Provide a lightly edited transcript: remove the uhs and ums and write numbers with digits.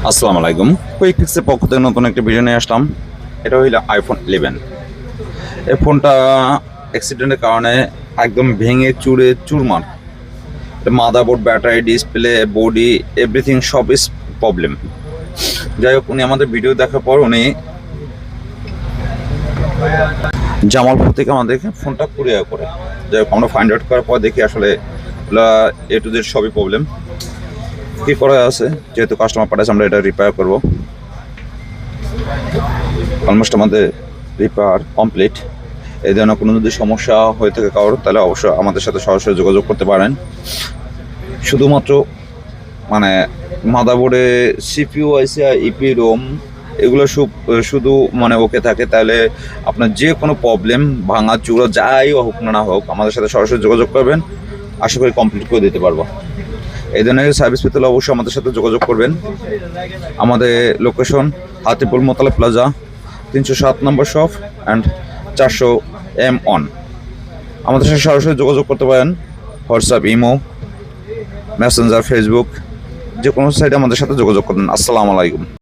আসসালামু আলাইকুম। কুইক ফিক্সের পক্ষ থেকে নতুন একটা ভিডিও নিয়ে আসলাম। এটা হইল আইফোন 11। এই ফোনটা অ্যাক্সিডেন্টের কারণে একদম ভেঙে চুরে চুরমার। Motherboard, battery, display, body, everything সব ইস প্রবলেম। যাই হোক, উনি আমাদের ভিডিও দেখার পর উনি জামালপুর থেকে আমাদেরকে ফোনটা কুরিয়ার করে। যাই হোক, আমরা ফাইন্ড আউট করার পর দেখি আসলে এ টু জেড সবই প্রবলেম। কী করা আছে, যেহেতু কাস্টমার পাঠাচ্ছে আমরা এটা রিপেয়ার করবো। অলমোস্ট আমাদের রিপেয়ার কমপ্লিট। এই ধরনের কোনো যদি সমস্যা হয়ে থাকে কারোর, তাহলে অবশ্যই আমাদের সাথে সরাসরি যোগাযোগ করতে পারেন। শুধুমাত্র মানে মাদারবোর্ডে সিপিইউ আইসি, ইপি রোম এগুলো শুধু মানে ওকে থাকে, তাহলে আপনার যে কোনো প্রবলেম ভাঙা চূড়া যাই হোক না হোক আমাদের সাথে সরাসরি যোগাযোগ করবেন। আশা করি কমপ্লিট করে দিতে পারবো। এই ধরনের সার্ভিস পেতে হলে অবশ্যই আমাদের সাথে যোগাযোগ করবেন। আমাদের location Hatipur মোতালা plaza, 307 number shop and 400 M1। আমাদের সাথে সরাসরি যোগাযোগ করতে পারেন হোয়াটসঅ্যাপ, ইমো, মেসেঞ্জার, ফেসবুক, যে কোনো সাইটে আমাদের সাথে যোগাযোগ করবেন। আসসালামু আলাইকুম।